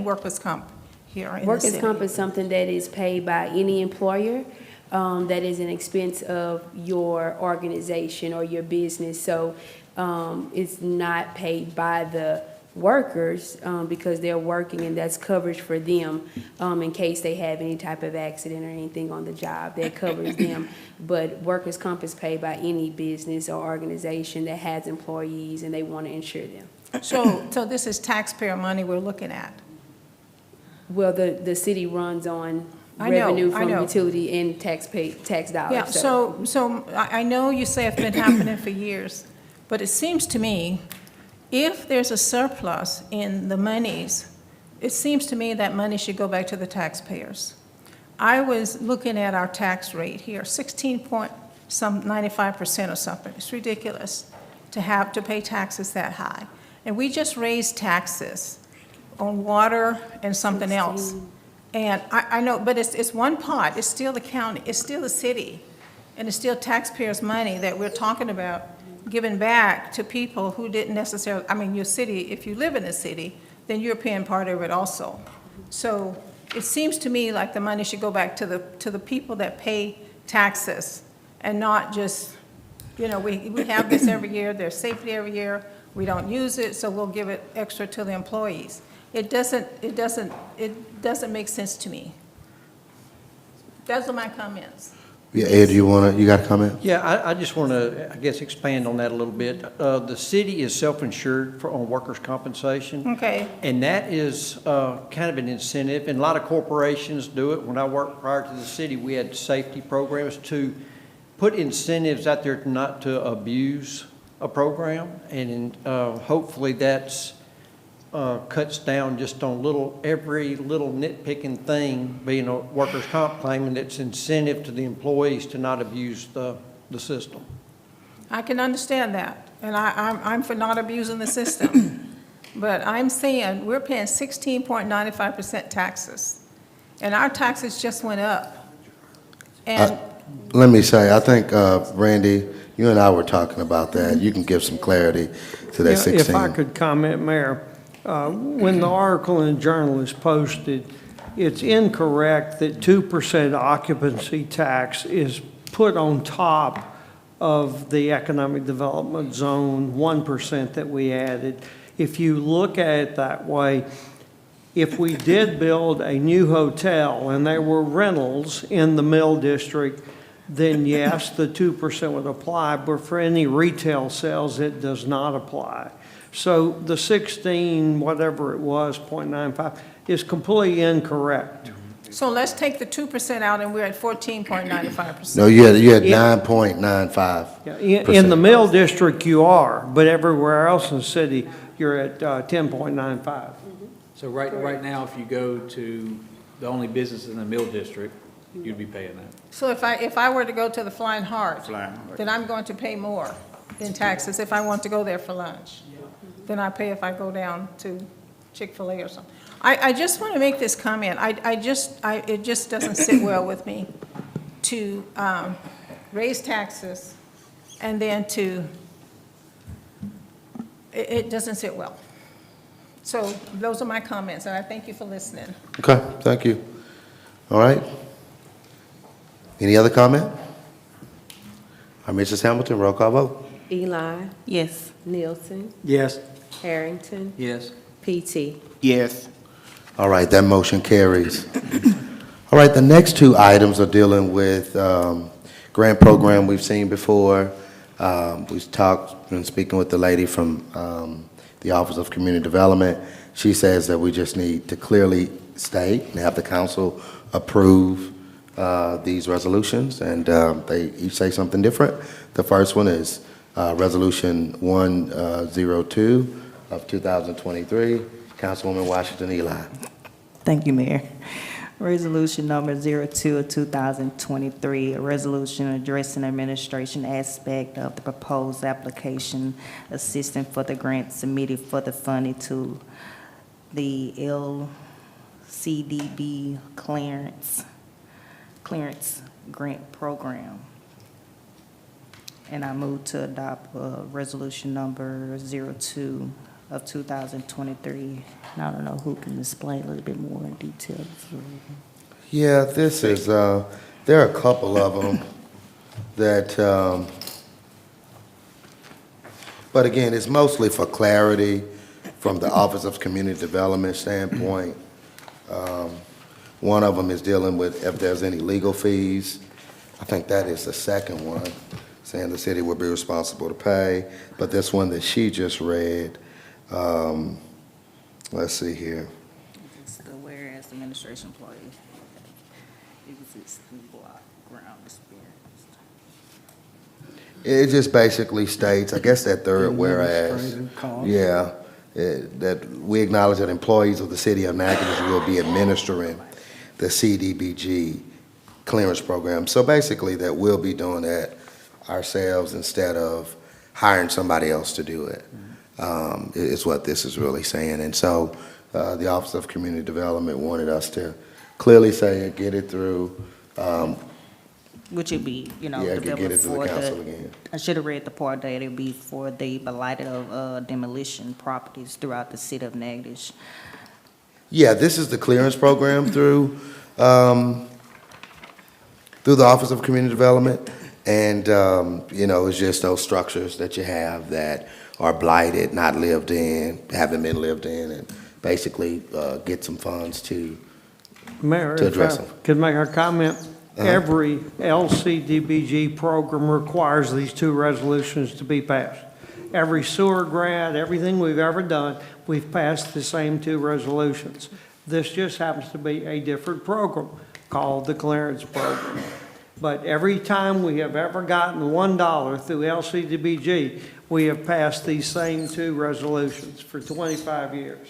workers' comp here in the city? Workers' comp is something that is paid by any employer, that is an expense of your organization or your business. So it's not paid by the workers because they're working, and that's coverage for them in case they have any type of accident or anything on the job. That covers them. But workers' comp is paid by any business or organization that has employees and they want to insure them. So this is taxpayer money we're looking at? Well, the city runs on I know, revenue I from know. utility and tax dollars. Yeah, so I know you say it's been happening for years, but it seems to me, if there's a surplus in the monies, it seems to me that money should go back to the taxpayers. I was looking at our tax rate here, 95% or something. It's ridiculous to pay taxes that high. And we just raised taxes on water and something else. And I know, but it's one pot. It's still the county. It's still the city. and it's still taxpayers' money that we're talking about giving back to people who didn't necessarily, I mean, your city, if you live in the city, then you're paying part of it also. So it seems to me like the money should go back to the people that pay taxes and not just, we have this every year, there's safety every year, we don't use it, so we'll give it extra to the employees. It doesn't make sense to me. Those are my comments. Yeah, Ed, you got a comment? Yeah, I just want to, I guess, expand on that a little bit. The city is self-insured on workers' compensation. Okay. And that is kind of an incentive, and a lot of corporations do it. When I worked prior to the city, we had safety programs to put incentives out there not to abuse a program, and hopefully that's cuts down just on every little nitpicking thing, being a workers' comp claim, and it's incentive to the employees to not abuse the system. I can understand that, and I'm for not abusing the system. But I'm saying we're paying 16.95% taxes, and our taxes just went up. And Let me say, I think, Randy, you and I were talking about that. You can give some clarity to that 16. If I could comment, Mayor, when the article in the Journal is posted, it's incorrect that 2% occupancy tax is put on top of the economic development zone 1% that we added. If you look at it that way, if we did build a new hotel and there were rentals in the Mill District, then yes, the 2% would apply, but for any retail sales, it does not apply. So the 16, whatever it was, 0.95, is completely incorrect. so let's take the 2% out, and we're at 14.95%. No, you had 9.95. Yeah, in the Mill District, you are, but everywhere else in the city, you're at 10.95. So right now, if you go to the only business in the Mill District, you'd be paying that. So if I were to go to the Flying Heart, then I'm going to pay more in taxes if I want to go there for lunch than I pay if I go down to Chick-fil-A or something. I just want to make this comment. It just doesn't sit well with me to raise taxes and then it doesn't sit well. So those are my comments, and I thank you for listening. Okay, thank you. All right. Any other comment? All right, Mrs. Hamilton, roll call vote. Eli, Yes. Nielsen, Yes. Harrington, Yes. PT. Yes. All right, that motion carries. All right, the next two items are dealing with grant program we've seen before. We've been speaking with the lady from the Office of Community Development. She says that we just need to clearly state and have the council approve these resolutions, and they each say something different. The first one is Resolution 102 of 2023. Councilwoman Washington Eli. Thank you, Mayor. Resolution number 02 of 2023, a resolution addressing administration aspect of the proposed application, assisting for the grant submitted for the funding to the LCDB clearance grant program. And I move to adopt resolution number 02 of 2023. And I don't know who can explain a little bit more in detail. Yeah, this is, there are a couple of them that, but again, it's mostly for clarity from the Office of Community Development standpoint. One of them is dealing with if there's any legal fees. I think that is the second one, saying the city will be responsible to pay. But this one that she just read, let's see here. It's the whereas administration employee exists block ground experience. It just basically states, I guess that third whereas, Administrative cost. yeah, that we acknowledge that employees of the city of Natchitoches will be administering the CDBG clearance program. So basically that we'll be doing that ourselves instead of hiring somebody else to do it, is what this is really saying. And so the Office of Community Development wanted us to clearly say it, get it through which would be, Yeah, I could get development it to the for council again. I should have read the part that it'd be for the blighted of demolition properties throughout the city of Natchitoches. Yeah, this is the clearance program through the Office of Community Development. And, it's just those structures that you have that are blighted, not lived in, haven't been lived in, and basically get some funds to Mayor, to if address I them. could make a comment, every LCDBG program requires these two resolutions to be passed. Every sewer grant, everything we've ever done, we've passed the same two resolutions. This just happens to be a different program called the clearance program. But every time we have ever gotten $1 through LCDBG, we have passed these same two resolutions for 25 years.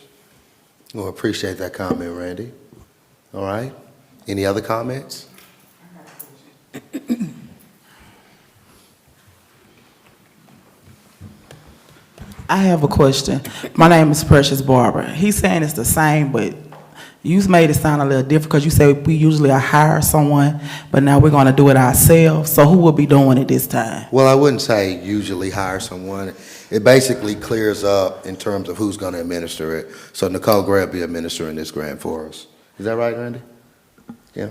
Well, appreciate that comment, Randy. All right. Any other comments? I have a question. My name is Precious Barber. He's saying it's the same, but you made it sound a little different because you said we usually hire someone, but now we're going to do it ourselves. So who will be doing it this time? Well, I wouldn't say usually hire someone. It basically clears up in terms of who's going to administer it. So Nicole Gray will be administering this grant for us. Is that right, Randy? Yeah.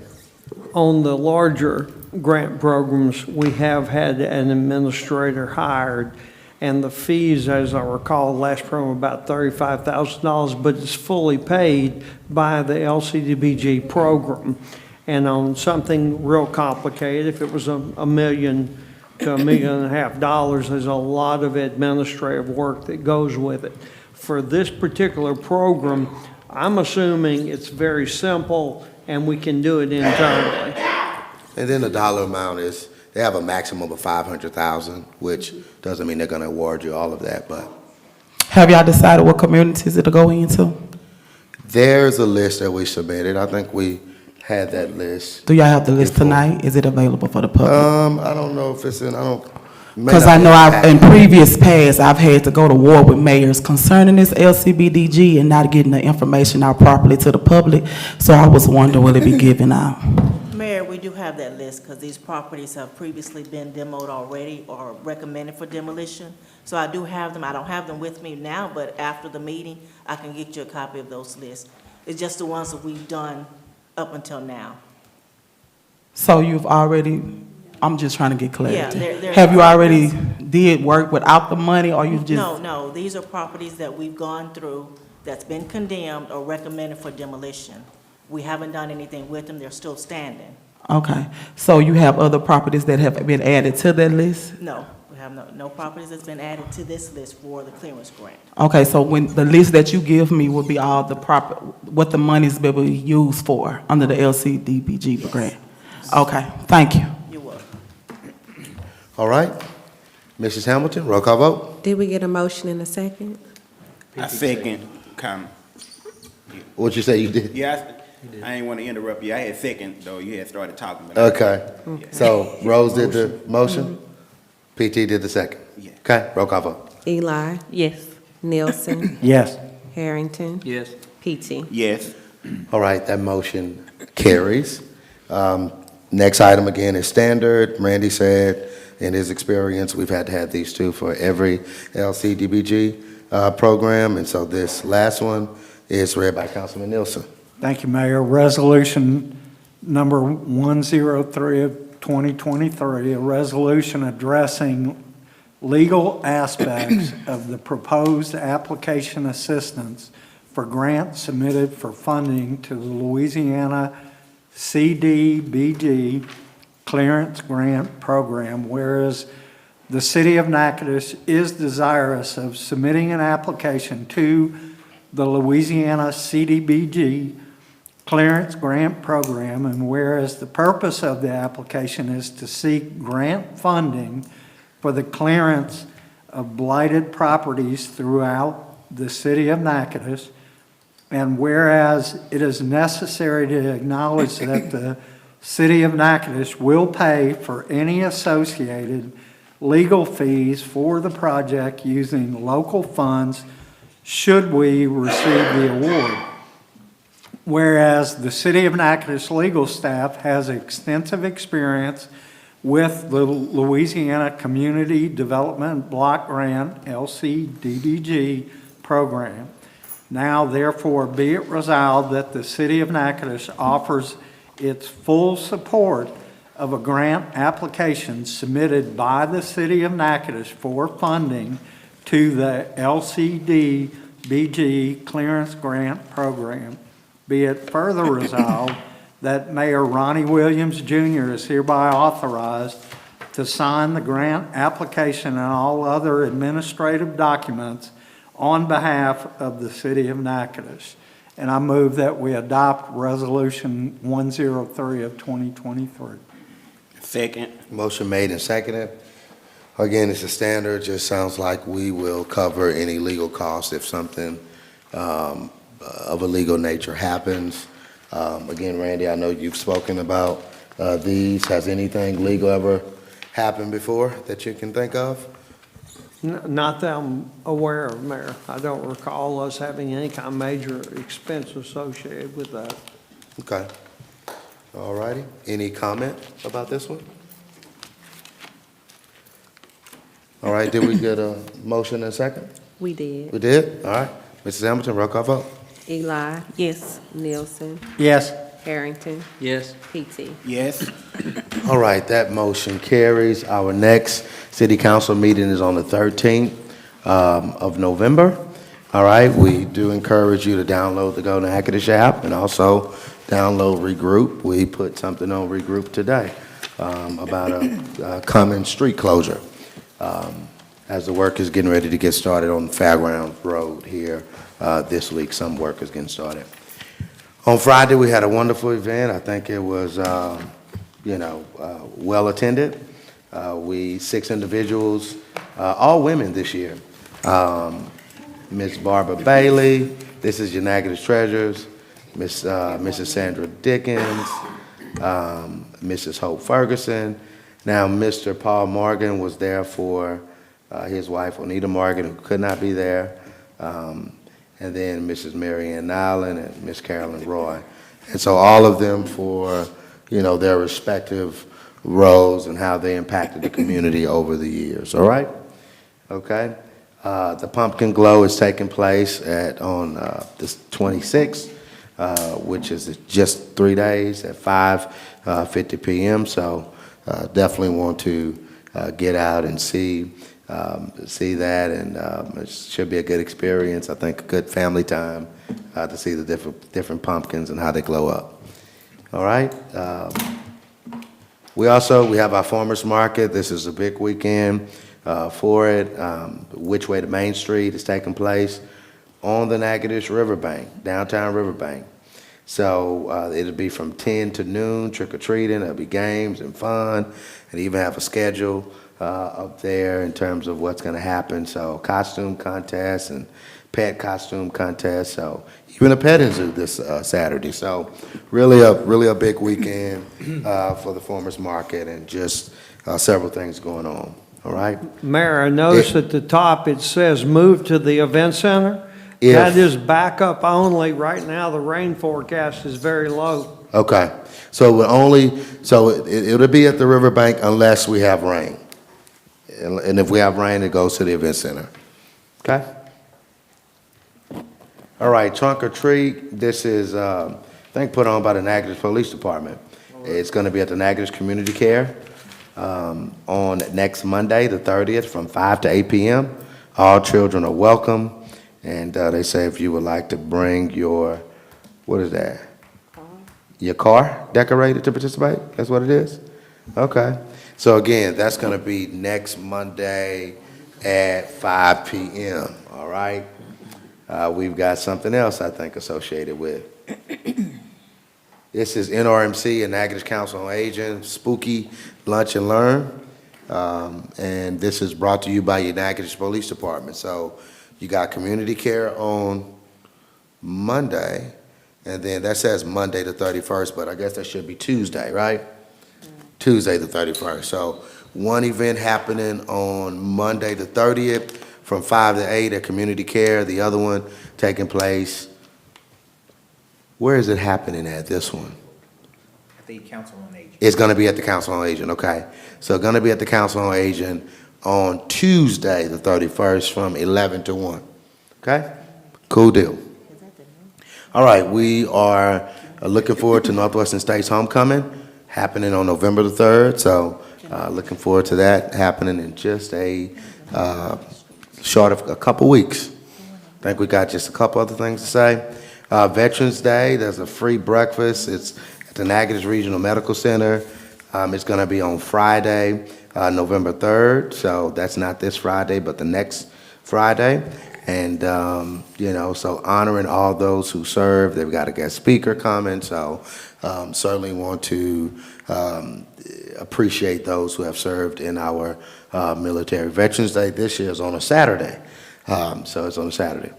On the larger grant programs, we have had an administrator hired, and the fees, as I recall, last program about $35,000, but it's fully paid by the LCDBG program. And on something real complicated, if it was a million to $1.5 million, there's a lot of administrative work that goes with it. For this particular program, I'm assuming it's very simple and we can do it internally. And then the dollar amount is, they have a maximum of $500,000, which doesn't mean they're going to award you all of that, but Have y'all decided what communities it'll go into? there's a list that we submitted. I think we had that list. Do y'all have the list before. tonight? Is it available for the public? I don't know if it's in, Because I know in previous past, I've had to go to war with mayors concerning this LCBDG and not getting the information out properly to the public. So I was wondering, will it be given out? Mayor, we do have that list because these properties have previously been demoed already or recommended for demolition. So I do have them. I don't have them with me now, but after the meeting, I can get you a copy of those lists. It's just the ones that we've done up until now. So you've already, I'm just trying to get clarity. Yeah, they're Have you already did work without the money, or you've just? No, these are properties that we've gone through that's been condemned or recommended for demolition. We haven't done anything with them. They're still standing. Okay, so you have other properties that have been added to that list? No, we have no properties that's been added to this list for the clearance grant. Okay, so when the list that you give me will be all the proper, what the money's will be used for under the LCDBG grant? Okay, thank you. You're welcome. All right. Mrs. Hamilton, roll call vote. Did we get a motion in a second? I second comment. What'd you say you did? Yeah, I didn't want to interrupt you. I had second, though you had started talking. But Okay. So Rose did the motion? PT did the second? Yeah. Okay, roll call vote. Eli, Yes. Nelson, Yes. Harrington, Yes. PT. Yes. All right, that motion carries. Next item again is standard. Randy said in his experience, we've had to have these two for every LCDBG program. And so this last one is read by Councilman Nielsen. Thank you, Mayor. Resolution number 103 of 2023, a resolution addressing legal aspects of the proposed application assistance for grants submitted for funding to the Louisiana CDBG Clearance Grant Program, whereas the city of Natchitoches is desirous of submitting an application to the Louisiana CDBG Clearance Grant Program, and whereas the purpose of the application is to seek grant funding for the clearance of blighted properties throughout the city of Natchitoches, and whereas it is necessary to acknowledge that the city of Natchitoches will pay for any associated legal fees for the project using local funds should we receive the award. Whereas the city of Natchitoches legal staff has extensive experience with the Louisiana Community Development Block Grant, LCDBG program. Now therefore be it resolved that the City of Natchitoches offers its full support of a grant application submitted by the City of Natchitoches for funding to the LCDBG Clearance Grant Program. Be it further resolved that Mayor Ronnie Williams Jr. is hereby authorized to sign the grant application and all other administrative documents on behalf of the City of Natchitoches. And I move that we adopt Resolution 103 of 2023. Second. Motion made and seconded. Again, it's a standard, just sounds like we will cover any legal costs if something of a legal nature happens. Again, Randy, I know you've spoken about these. Has anything legal ever happened before that you can think of? Not that I'm aware of, Mayor. I don't recall us having any kind of major expense associated with that. Okay. All righty. Any comment about this one? All right, did we get a motion and a second? We did. We did? All right. Mrs. Hamilton, roll call vote. Eli, Yes. Nielsen, Yes. Harrington, Yes. PT. Yes. All right, that motion carries. Our next city council meeting is on the 13th of November. All right, we do encourage you to download the Go Natchitoches app and also download Regroup. We put something on Regroup today about a common street closure as the work is getting ready to get started on the Fairgrounds Road here this week. Some work is getting started. On Friday, we had a wonderful event. I think it was, well attended. 6 individuals, all women this year. Miss Barbara Bailey, this is your Natchitoches Treasures, Mrs. Sandra Dickens, Mrs. Hope Ferguson. Now, Mr. Paul Morgan was there for his wife, Onita Morgan, who could not be there. And then Mrs. Mary Ann Nyland and Miss Carolyn Roy. And so all of them for, their respective roles and how they impacted the community over the years, all right? Okay. The Pumpkin Glow is taking place on the 26th, which is just 3 days at 5:50 p.m. So definitely want to get out and see that, and it should be a good experience. I think a good family time to see the different pumpkins and how they glow up. All right. We have our farmers market. This is a big weekend for it. Which Way to Main Street is taking place on the Natchitoches Riverbank, downtown Riverbank. So it'll be from 10 to noon, trick-or-treating. There'll be games and fun, and even have a schedule up there in terms of what's going to happen. So costume contest and pet costume contest. So even a petting zoo this Saturday. So really a big weekend for the farmers market, and just several things going on. All right. Mayor, I noticed at the top it says move to the event center. If- That is backup only. Right now, the rain forecast is very low. Okay. So it'll be at the riverbank unless we have rain. And if we have rain, it goes to the event center. Okay? All right, trunk or treat. This is, I think, put on by the Natchitoches Police Department. It's going to be at the Natchitoches Community Care on next Monday, the 30th, from 5 to 8 p.m. All children are welcome. And they say if you would like to bring your, what is that? Your car decorated to participate? That's what it is? Okay. So again, that's going to be next Monday at 5 p.m., all right? We've got something else, I think, associated with. This is NRMC and Natchitoches Council on Aging, Spooky Lunch and Learn. And this is brought to you by your Natchitoches Police Department. So you got community care on Monday, and then that says Monday the 31st, but I guess that should be Tuesday, right? Tuesday the 31st. So one event happening on Monday the 30th from 5 to 8 at community care. The other one taking place, where is it happening at, this one? the Council on Aging. It's going to be at the Council on Aging, okay. So going to be at the Council on Aging on Tuesday, the 31st, from 11 to 1. Okay? Cool deal. All right, we are looking forward to Northwestern State's homecoming happening on November the 3rd. So looking forward to that happening in just a short of a couple weeks. I think we got just a couple other things to say. Veterans Day, there's a free breakfast. It's at the Natchitoches Regional Medical Center. It's going to be on Friday, November 3rd. So that's not this Friday, but the next Friday. And, you know, so honoring all those who serve. They've got a guest speaker coming. So certainly want to appreciate those who have served in our military. Veterans Day this year is on a Saturday. So it's on a Saturday.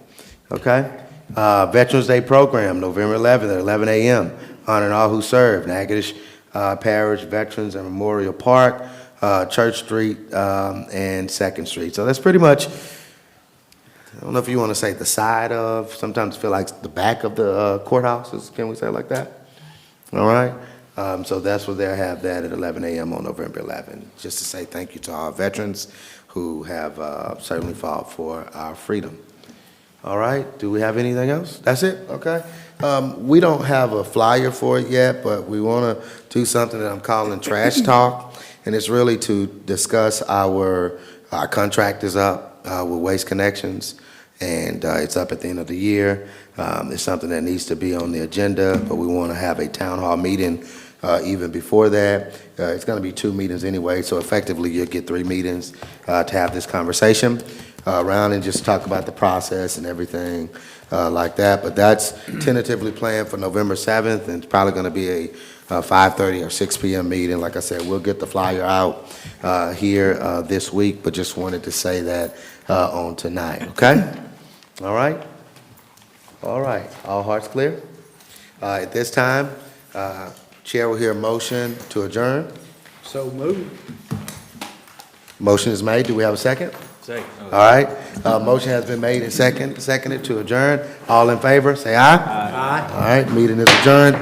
Okay? Veterans Day program, November 11th at 11 a.m. Honoring all who served. Natchitoches Parish Veterans and Memorial Park, Church Street, and 2nd Street. So that's pretty much, I don't know if you want to say the side of, sometimes I feel like the back of the courthouses. Can we say it like that? All right. So that's where they'll have that at 11 a.m. on November 11th. Just to say thank you to our veterans who have certainly fought for our freedom. All right, do we have anything else? That's it, okay. We don't have a flyer for it yet, but we want to do something that I'm calling Trash Talk, and it's really to discuss our contract is up with Waste Connections, and it's up at the end of the year. It's something that needs to be on the agenda, but we want to have a town hall meeting even before that. It's going to be 2 meetings anyway, so effectively you'll get 3 meetings to have this conversation around and just talk about the process and everything like that. But that's tentatively planned for November 7th, and it's probably going to be a 5:30 or 6 p.m. meeting. Like I said, we'll get the flyer out here this week, but just wanted to say that on tonight, okay? All right? All right, all hearts clear? At this time, Chair will hear a motion to adjourn. So moved. Motion is made. Do we have a second? Second. All right. Motion has been made and seconded to adjourn. All in favor, say aye. Aye. All right, meeting is adjourned.